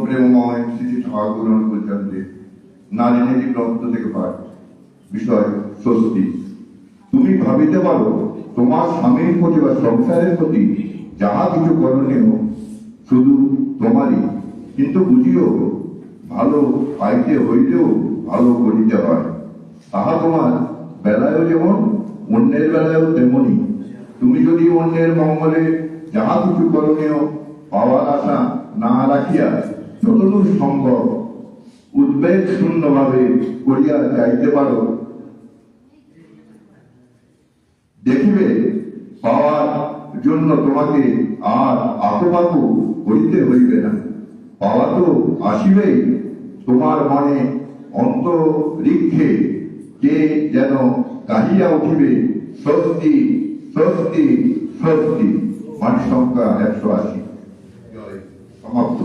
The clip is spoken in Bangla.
প্রেমময় শ্রী ঠাকুর অনুকূলচন্দ্রে নারীনেতি গ্রন্থ থেকে পাঠ। বিষয় স্বস্তি। তুমি ভাবিতে পারো তোমার স্বামীর প্রতি বা সংসারের প্রতি যাহা কিছু করণীয় শুধু তোমারই, কিন্তু বুঝিও ভালো পাইতে হইলেও ভালো করিতে হয়। তাহা তোমার বেলায়ও যেমন অন্যের বেলায়ও তেমনি। তুমি যদি অন্যের মঙ্গলে যাহা কিছু করণীয় পাওয়ার আশা না রাখিয়া যতদূর সম্ভব উদ্বেগ শূন্যভাবে করিয়া যাইতে পারো, দেখিবে পাওয়ার জন্য তোমাকে আর আঁকুপাকু করিতে হইবে না। পাওয়া তো আসিবেই। তোমার মনে অন্তরিক্ষে কে যেন গাহিয়া উঠিবে স্বস্তি স্বস্তি স্বস্তি। মান সংখ্যা 180। সমাপ্ত।